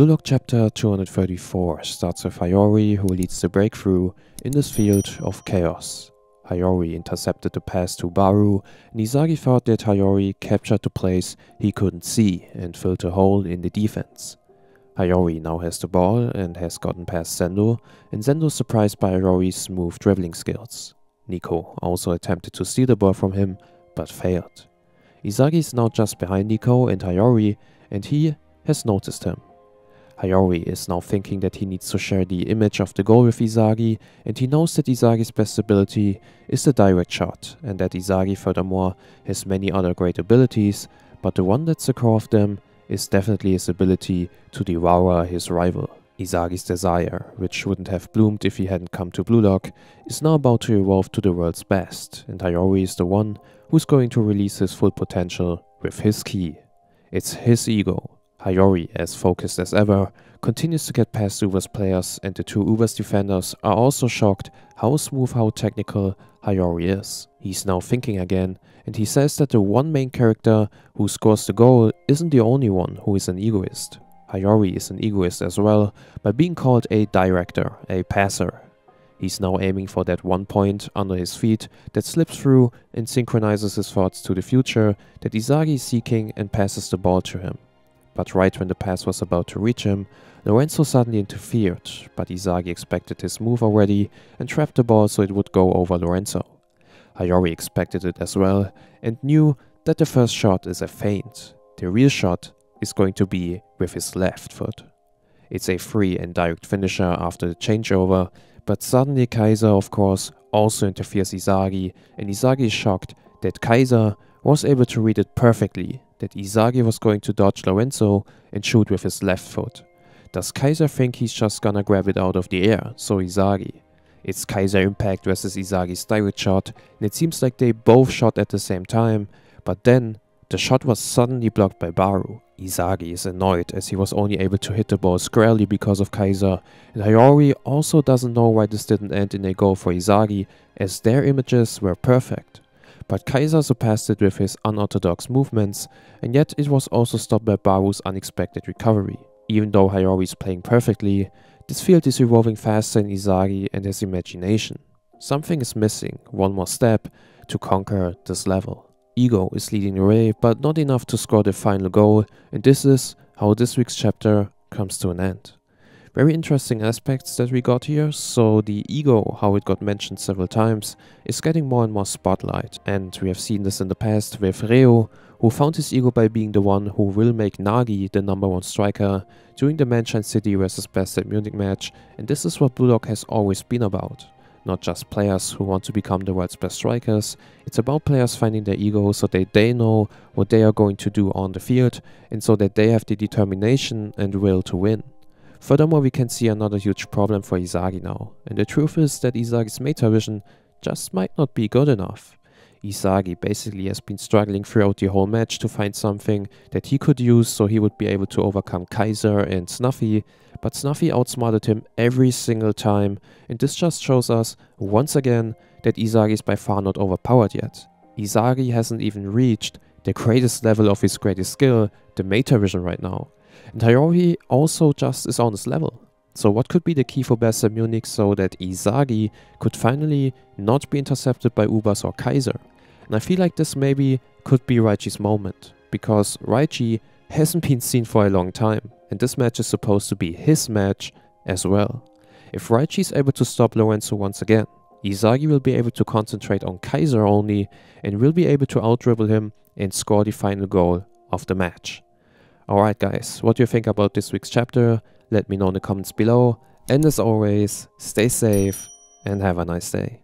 Blue Lock chapter 234 starts with Hiyori, who leads the breakthrough in this field of chaos. Hiyori intercepted the pass to Baru, and Izagi thought that Hiyori captured the place he couldn't see and filled a hole in the defense. Hiyori now has the ball and has gotten past Sendo, and Sendo is surprised by Hiyori's smooth dribbling skills. Nico also attempted to steal the ball from him, but failed. Izagi is now just behind Nico and Hiyori, and he has noticed him. Hiyori is now thinking that he needs to share the image of the goal with Izagi, and he knows that Izagi's best ability is the direct shot, and that Izagi furthermore has many other great abilities, but the one that's the core of them is definitely his ability to devour his rival. Izagi's desire, which wouldn't have bloomed if he hadn't come to Blue Lock, is now about to evolve to the world's best, and Hiyori is the one who's going to release his full potential with his key. It's his ego. Hiyori, as focused as ever, continues to get past Uber's players, and the two Uber's defenders are also shocked how smooth, how technical Hiyori is. He's now thinking again, and he says that the one main character who scores the goal isn't the only one who is an egoist. Hiyori is an egoist as well, by being called a director, a passer. He's now aiming for that one point under his feet that slips through and synchronizes his thoughts to the future that Izagi is seeking and passes the ball to him. But right when the pass was about to reach him, Lorenzo suddenly interfered, but Izagi expected his move already and trapped the ball so it would go over Lorenzo. Hiyori expected it as well and knew that the first shot is a feint. The real shot is going to be with his left foot. It's a free and direct finisher after the changeover, but suddenly Kaiser, of course, also interferes Izagi, and Izagi is shocked that Kaiser was able to read it perfectly, that Izagi was going to dodge Lorenzo and shoot with his left foot. Does Kaiser think he's just gonna grab it out of the air, so Izagi? It's Kaiser impact versus Izagi's direct shot, and it seems like they both shot at the same time, but then the shot was suddenly blocked by Baru. Izagi is annoyed as he was only able to hit the ball squarely because of Kaiser, and Hiyori also doesn't know why this didn't end in a goal for Izagi, as their images were perfect. But Kaiser surpassed it with his unorthodox movements, and yet it was also stopped by Baru's unexpected recovery. Even though Hiyori is playing perfectly, this field is evolving faster than Izagi and his imagination. Something is missing, one more step, to conquer this level. Ego is leading the way, but not enough to score the final goal, and this is how this week's chapter comes to an end. Very interesting aspects that we got here. So the ego, how it got mentioned several times, is getting more and more spotlight, and we have seen this in the past with Reo, who found his ego by being the one who will make Nagi the #1 striker during the Manchester City vs Basel Munich match, and this is what Blue Lock has always been about. Not just players who want to become the world's best strikers, it's about players finding their ego so that they know what they are going to do on the field, and so that they have the determination and will to win. Furthermore, we can see another huge problem for Izagi now, and the truth is that Izagi's meta vision just might not be good enough. Izagi basically has been struggling throughout the whole match to find something that he could use so he would be able to overcome Kaiser and Snuffy, but Snuffy outsmarted him every single time, and this just shows us, once again, that Izagi is by far not overpowered yet. Izagi hasn't even reached the greatest level of his greatest skill, the meta vision right now, and Hiyori also just is on his level. So what could be the key for Basel Munich so that Izagi could finally not be intercepted by Ubers or Kaiser? And I feel like this maybe could be Raichi's moment, because Raichi hasn't been seen for a long time, and this match is supposed to be his match as well. If Raichi is able to stop Lorenzo once again, Izagi will be able to concentrate on Kaiser only, and will be able to out-dribble him and score the final goal of the match. Alright guys, what do you think about this week's chapter? Let me know in the comments below, and as always, stay safe and have a nice day.